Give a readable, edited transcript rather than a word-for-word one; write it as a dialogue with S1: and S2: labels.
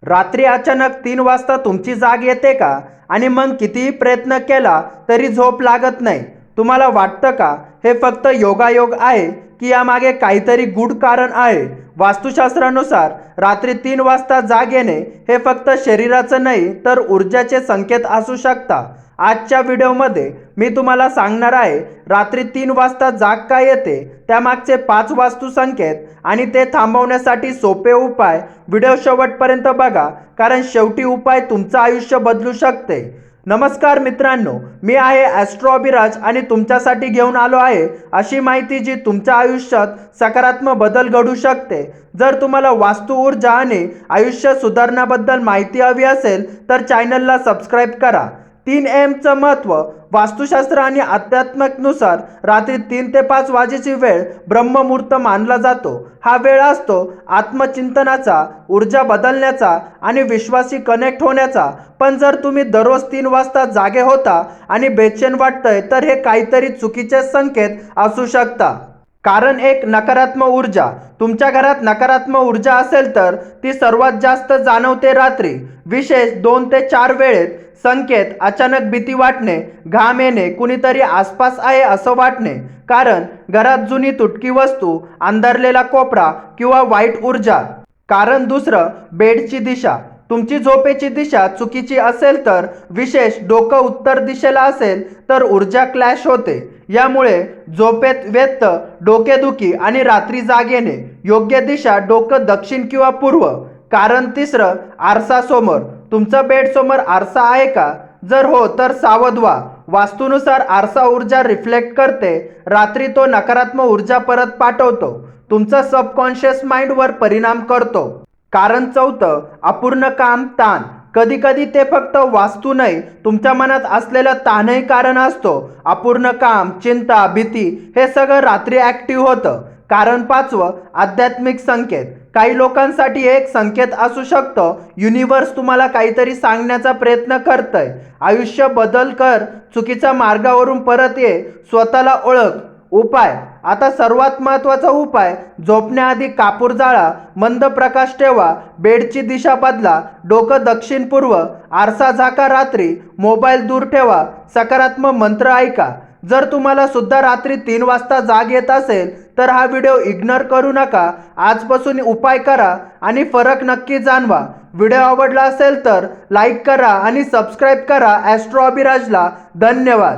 S1: रात्री अचानक 3 वाजता तुमची जाग येते का? आणि मग कितीही प्रयत्न केला तरी झोप लागत नाही. तुम्हाला वाटतं का हे फक्त योगायोग आहे की यामागे काहीतरी गूढ कारण आहे? वास्तुशास्त्रानुसार रात्री 3 वाजता जाग येणे हे फक्त शरीराचं नाही तर ऊर्जाचे संकेत असू शकतात. आजच्या व्हिडिओमध्ये मी तुम्हाला सांगणार आहे रात्री 3 वाजता जाग का येते, त्यामागचे 5 वास्तू संकेत आणि ते थांबवण्यासाठी सोपे उपाय. व्हिडिओ शेवटपर्यंत बघा, कारण शेवटी उपाय तुमचं आयुष्य बदलू शकते. नमस्कार मित्रांनो, मी आहे ॲस्ट्रो अभिराज आणि तुमच्यासाठी घेऊन आलो आहे अशी माहिती जी तुमच्या आयुष्यात सकारात्मक बदल घडू शकते. जर तुम्हाला वास्तू ऊर्जा आणि आयुष्य सुधारण्याबद्दल माहिती हवी असेल तर चॅनलला सबस्क्राईब करा. 3 AM महत्त्व. वास्तुशास्त्र आणि अध्यात्मानुसार रात्री 3 ते 5 वाजेची वेळ ब्रह्ममुहूर्त मानला जातो. हा वेळ असतो आत्मचिंतनाचा, ऊर्जा बदलण्याचा आणि विश्वाशी कनेक्ट होण्याचा. पण जर तुम्ही दररोज 3 वाजता जागे होता आणि बेचैन वाटतंय तर हे काहीतरी चुकीचे संकेत असू शकतात. कारण एक नकारात्मक ऊर्जा. तुमच्या घरात नकारात्मक ऊर्जा असेल तर ती सर्वात जास्त जाणवते रात्री, विशेष 2 ते 4 वेळेत. संकेत: अचानक भीती वाटणे, घाम येणे, कुणीतरी आसपास आहे असं वाटणे. कारण: घरात जुनी तुटकी वस्तू, अंधारलेला कोपरा किंवा वाईट ऊर्जा. कारण दुसरं: बेडची दिशा. तुमची झोपेची दिशा चुकीची असेल तर, विशेष डोकं उत्तर दिशेला असेल तर ऊर्जा क्लॅश होते. यामुळे झोपेत व्यत्यय, डोकेदुखी आणि रात्री जाग येणे. योग्य दिशा: डोकं दक्षिण किंवा पूर्व. कारण तिसरं: आरसा समोर. तुमचा बेड समोर आरसा आहे का? जर हो तर सावध व्हा. वास्तूनुसार आरसा ऊर्जा रिफ्लेक्ट करते. रात्री तो नकारात्मक ऊर्जा परत पाठवतो. तुमचा सबकॉन्शियस माइंडवर परिणाम करतो. कारण चौथं: अपूर्ण काम, ताण. कधी कधी ते फक्त वास्तू नाही, तुमच्या मनात असलेला ताणही कारण असतो. अपूर्ण काम, चिंता, भीती हे सगळं रात्री ॲक्टिव्ह होतं. कारण पाचवं: आध्यात्मिक संकेत. काही लोकांसाठी एक संकेत असू शकतो, युनिवर्स तुम्हाला काहीतरी सांगण्याचा प्रयत्न करतंय. आयुष्य बदल कर, चुकीच्या मार्गावरून परत ये, स्वतःला ओळख. उपाय. आता सर्वात महत्त्वाचा उपाय: झोपण्याआधी कापूर जाळा, मंद प्रकाश ठेवा, बेडची दिशा बदला, डोकं दक्षिण पूर्व, आरसा झाका. रात्री मोबाईल दूर ठेवा, सकारात्मक मंत्र ऐका. जर तुम्हाला सुद्धा रात्री 3 वाजता जाग येत असेल तर हा व्हिडिओ इग्नोर करू नका. आजपासून उपाय करा आणि फरक नक्की जाणवा. व्हिडिओ आवडला असेल तर लाईक करा आणि सबस्क्राईब करा ॲस्ट्रो अभिराजला. धन्यवाद.